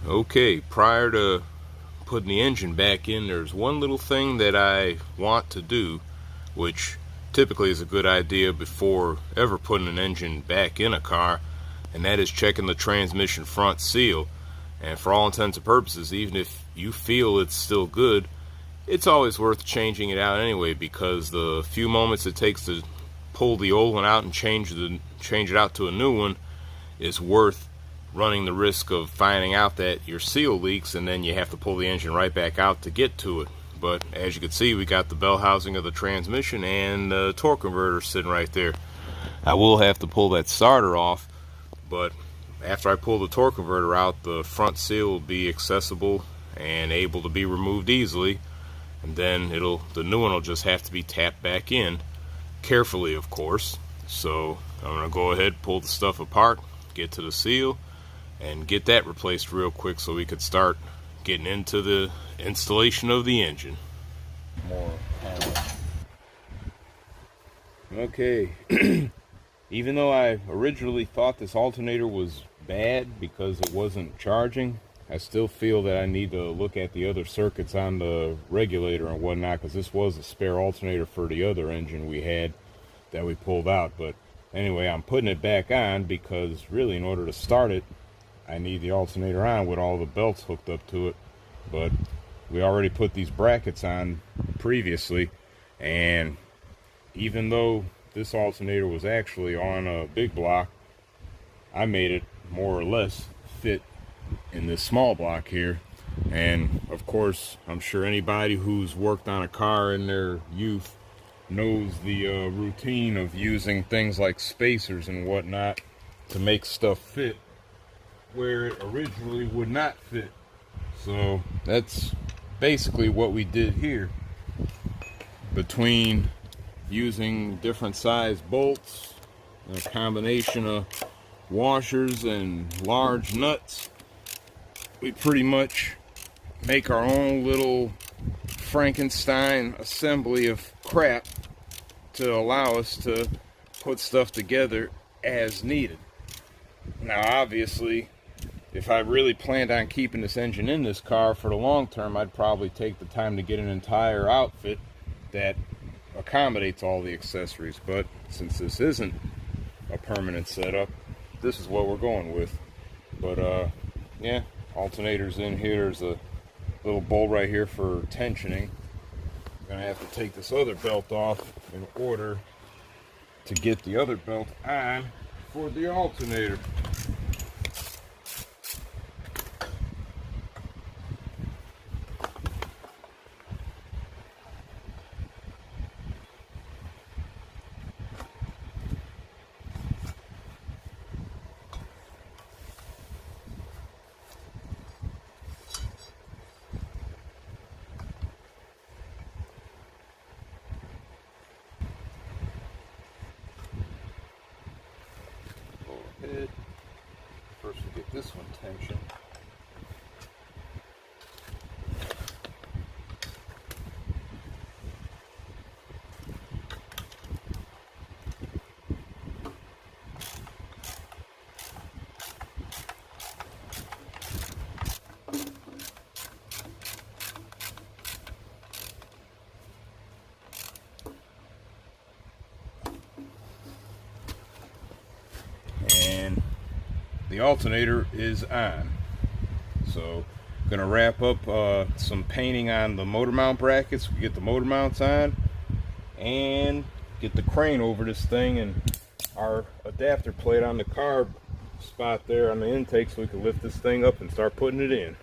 Okay, prior to putting the engine back in, there's one little thing that I want to do, which typically is a good idea before ever putting an engine back in a car, and that is checking the transmission front seal. And for all intents and purposes, even if you feel it's still good, it's always worth changing it out anyway, because the few moments it takes to pull the old one out and change it out to a new one is worth running the risk of finding out that your seal leaks and then you have to pull the engine right back out to get to it. But as you can see, we got the bell housing of the transmission and the torque converter sitting right there. I will have to pull that starter off, but after I pull the torque converter out, the front seal will be accessible and able to be removed easily, and then the new one will just have to be tapped back in, carefully of course. So I'm going to go ahead, pull the stuff apart, get to the seal, and get that replaced real quick so we could start getting into the installation of the engine. More power. Okay. Even though I originally thought this alternator was bad because it wasn't charging, I still feel that I need to look at the other circuits on the regulator and whatnot, because this was a spare alternator for the other engine we had that we pulled out. But anyway, I'm putting it back on because really in order to start it, I need the alternator on with all the belts hooked up to it. But we already put these brackets on previously, and even though this alternator was actually on a big block, I made it more or less fit in this small block here. And of course, I'm sure anybody who's worked on a car in their youth knows the routine of using things like spacers and whatnot to make stuff fit where it originally would not fit. So that's basically what we did here. Between using different size bolts, a combination of washers and large nuts, we pretty much make our own little Frankenstein assembly of crap to allow us to put stuff together as needed. Now obviously, if I really planned on keeping this engine in this car for the long term, I'd probably take the time to get an entire outfit that accommodates all the accessories. But since this isn't a permanent setup, this is what we're going with. But yeah, alternators in here. There's a little bolt right here for tensioning. I'm gonna have to take this other belt off in order to get the other belt on for the alternator. First we get this one tensioned. The alternator is on. So I'm gonna wrap up some painting on the motor mount brackets. We get the motor mounts on and get the crane over this thing and our adapter plate on the carb spot there on the intake, so we can lift this thing up and start putting it in.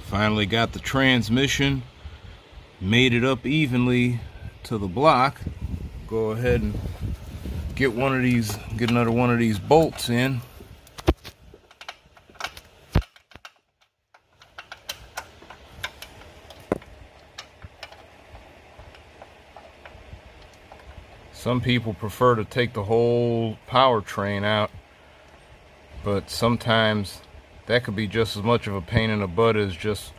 Finally got the transmission mated up evenly to the block. Go ahead and get another one of these bolts in. Some people prefer to take the whole powertrain out, but sometimes that could be just as much of a pain in the butt as just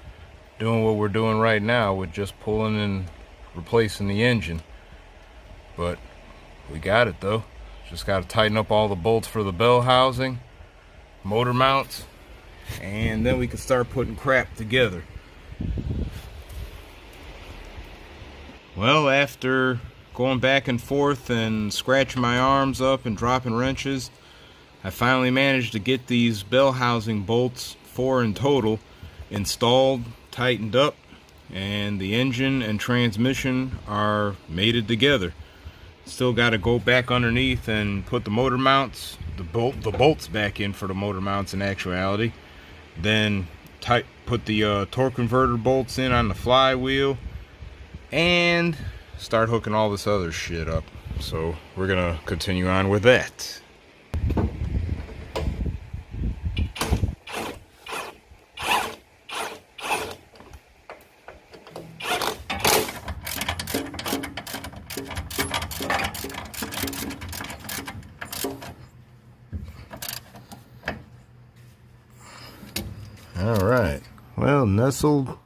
doing what we're doing right now with just pulling and replacing the engine. But we got it though. Just got to tighten up all the bolts for the bell housing, motor mounts, and then we can start putting crap together. Well, after going back and forth and scratching my arms up and dropping wrenches, I finally managed to get these bell housing bolts, 4 in total, installed, tightened up, and the engine and transmission are mated together. Still got to go back underneath and put the motor mounts, the bolts back in for the motor mounts in actuality. Then put the torque converter bolts in on the flywheel and start hooking all this other shit up. So we're gonna continue on with that. Alright, well, nestled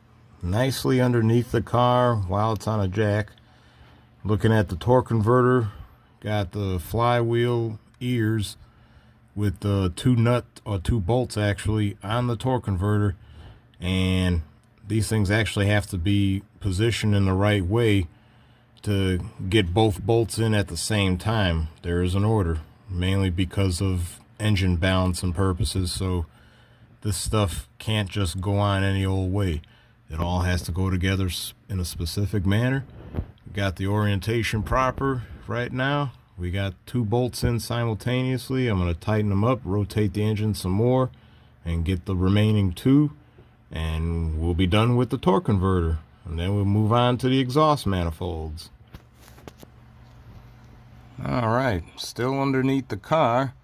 nicely underneath the car while it's on a jack, looking at the torque converter, got the flywheel ears with the two bolts actually on the torque converter, and these things actually have to be positioned in the right way to get both bolts in at the same time. There is an order, mainly because of engine balance and purposes, so this stuff can't just go on any old way. It all has to go together in a specific manner. We got the orientation proper right now. We got 2 bolts in simultaneously. I'm going to tighten them up, rotate the engine some more, and get the remaining 2, and we'll be done with the torque converter. And then we'll move on to the exhaust manifolds. Alright, still underneath the car.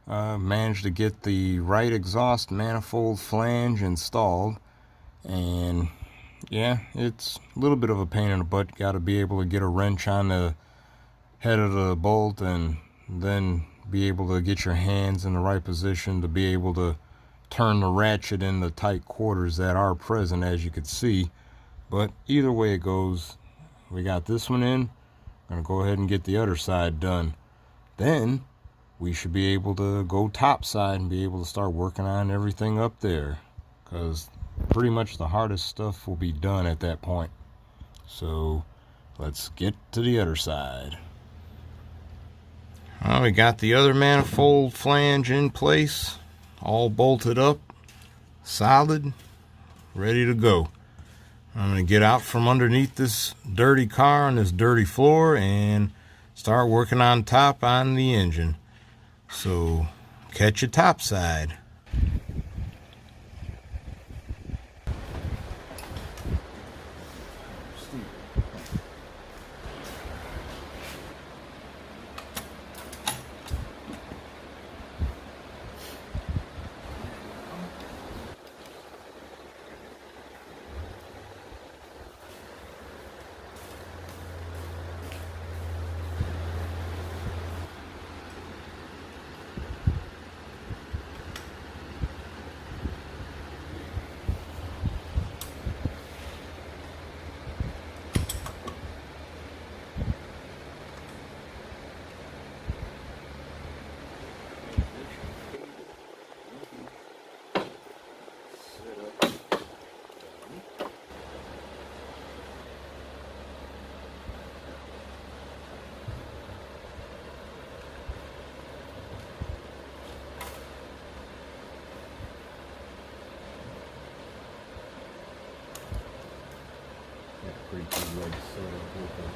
Managed to get the right exhaust manifold flange installed, and yeah, it's a little bit of a pain in the butt. Got to be able to get a wrench on the head of the bolt and then be able to get your hands in the right position to be able to turn the ratchet in the tight quarters that are present, as you can see. But either way it goes, we got this one in. I'm gonna go ahead and get the other side done. Then we should be able to go topside and be able to start working on everything up there, because pretty much the hardest stuff will be done at that point. So let's get to the other side. Well, we got the other manifold flange in place, all bolted up, solid, ready to go. I'm going to get out from underneath this dirty car on this dirty floor and start working on top on the engine. So catch you topside. creaky legs sort of with it.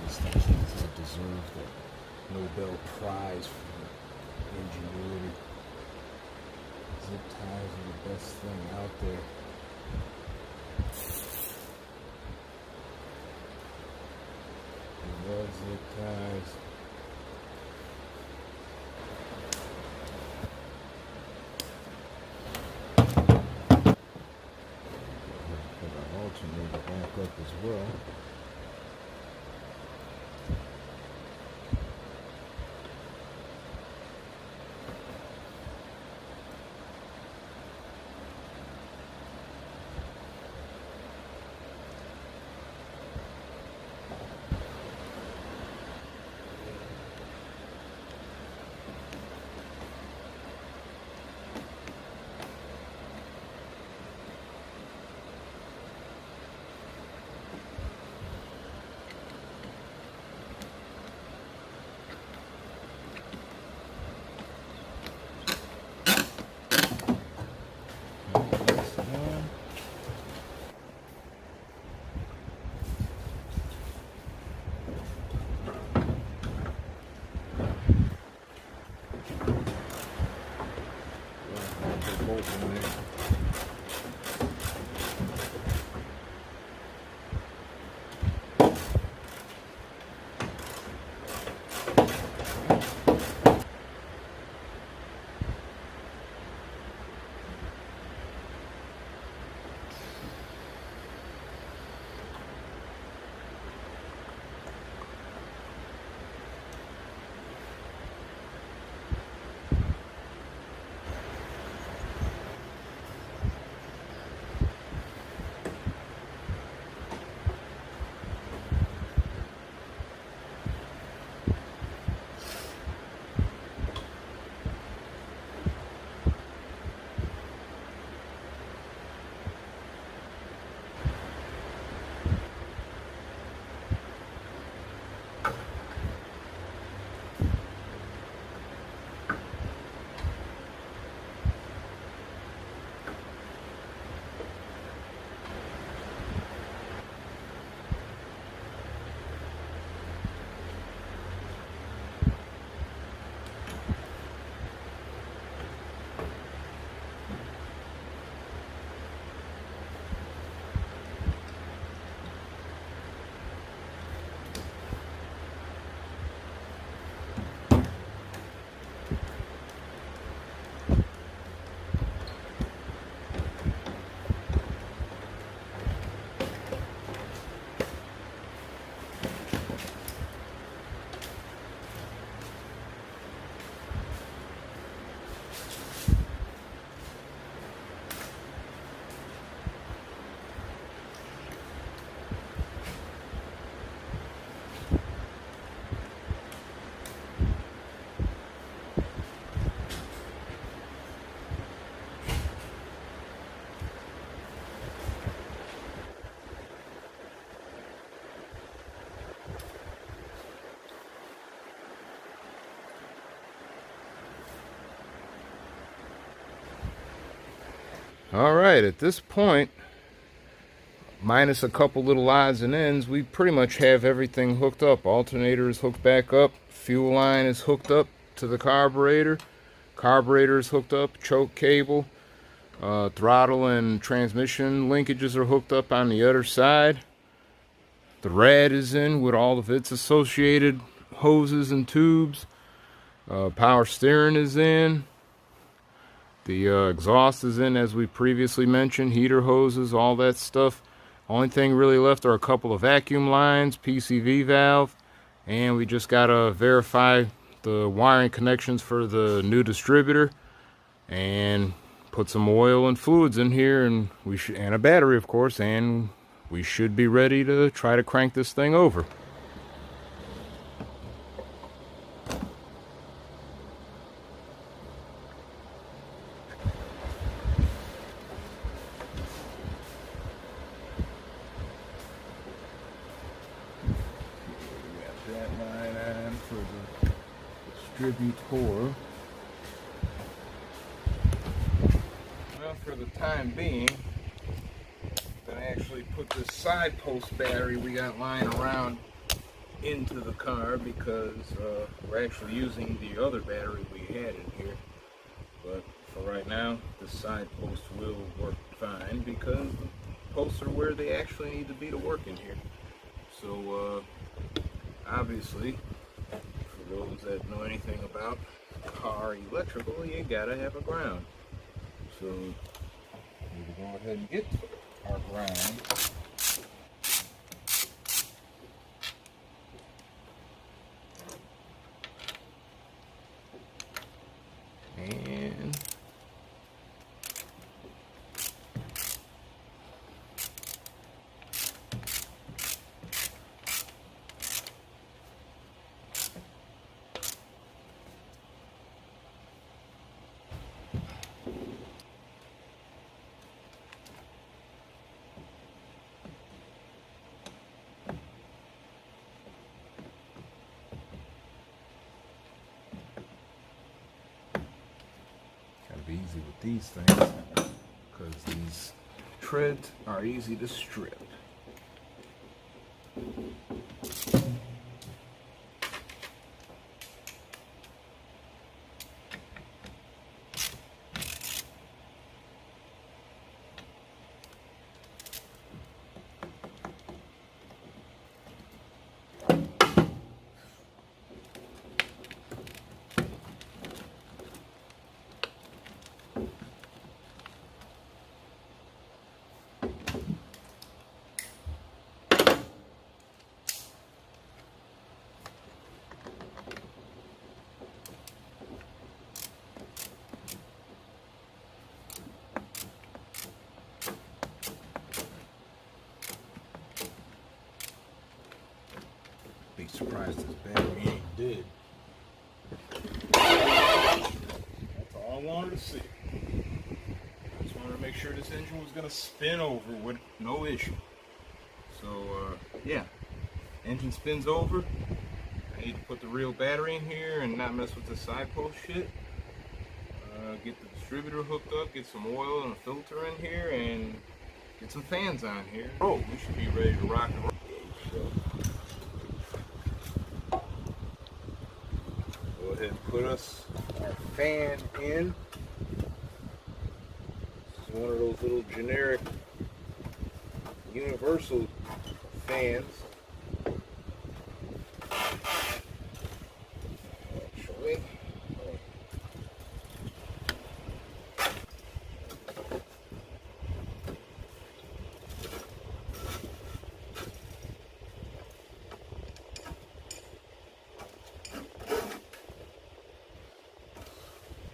Stations that deserve the Nobel Prize for ingenuity. Zip ties are the best thing out there. I love zip ties. Put our alternator back up as well. Alright, at this point, minus a couple little odds and ends, we pretty much have everything hooked up. Alternator is hooked back up, fuel line is hooked up to the carburetor is hooked up, choke cable, throttle and transmission linkages are hooked up on the other side. The rad is in with all of its associated hoses and tubes. Power steering is in. The exhaust is in, as we previously mentioned, heater hoses, all that stuff. Only thing really left are a couple of vacuum lines, PCV valve, and we just gotta verify the wiring connections for the new distributor and put some oil and fluids in here, and and a battery, of course, and we should be ready to try to crank this thing over. Distributor. Well, for the time being, I'm gonna actually put this side post battery we got lying around into the car because we're actually using the other battery we had in here. But for right now, the side post will work fine because the posts are where they actually need to be to work in here. So obviously, for those that know anything about car electrical, you gotta have a ground. So we'll go ahead and get our ground. And be easy with these things because these treads are easy to strip. Be surprised this battery ain't dead. That's all I wanted to see. I just wanted to make sure this engine was going to spin over with no issue. So yeah, engine spins over. I need to put the real battery in here and not mess with the side post shit. Get the distributor hooked up, get some oil and a filter in here, and get some fans on here. Oh, we should be ready to rock and roll. Go ahead and put us our fan in. It's one of those little generic universal fans. Actually,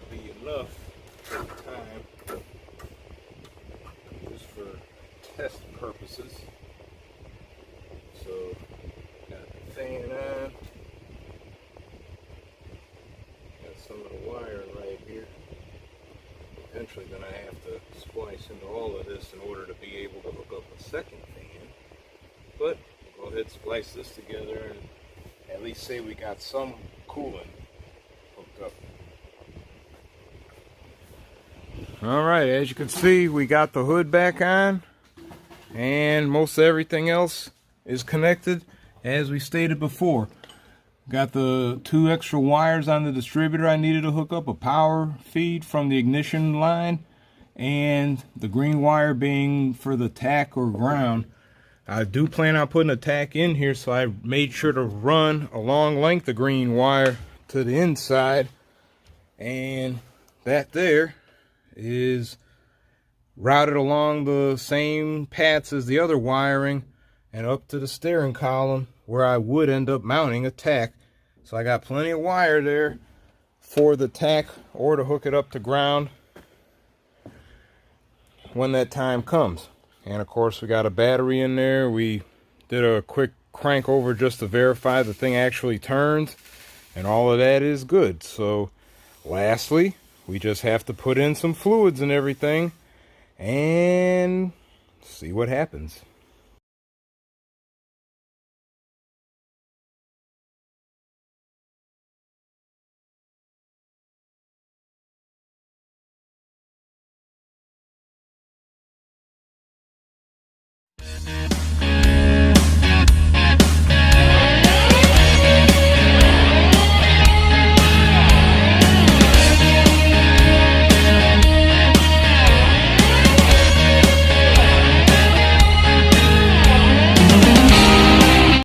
be enough for the time, just for test purposes. So, got the fan on. Got some of the wiring right here. Eventually gonna have to splice into all of this in order to be able to hook up a second fan. But we'll go ahead and splice this together and at least say we got some coolant hooked up. Alright, as you can see, we got the hood back on, and most everything else is connected as we stated before. Got the 2 extra wires on the distributor I needed to hook up, a power feed from the ignition line, and the green wire being for the tack or ground. I do plan on putting a tack in here, so I made sure to run a long length of green wire to the inside, and that there is routed along the same paths as the other wiring and up to the steering column where I would end up mounting a tack. So I got plenty of wire there for the tack or to hook it up to ground when that time comes. And of course we got a battery in there. We did a quick crank over just to verify the thing actually turns, and all of that is good. So lastly, we just have to put in some fluids and everything and see what happens.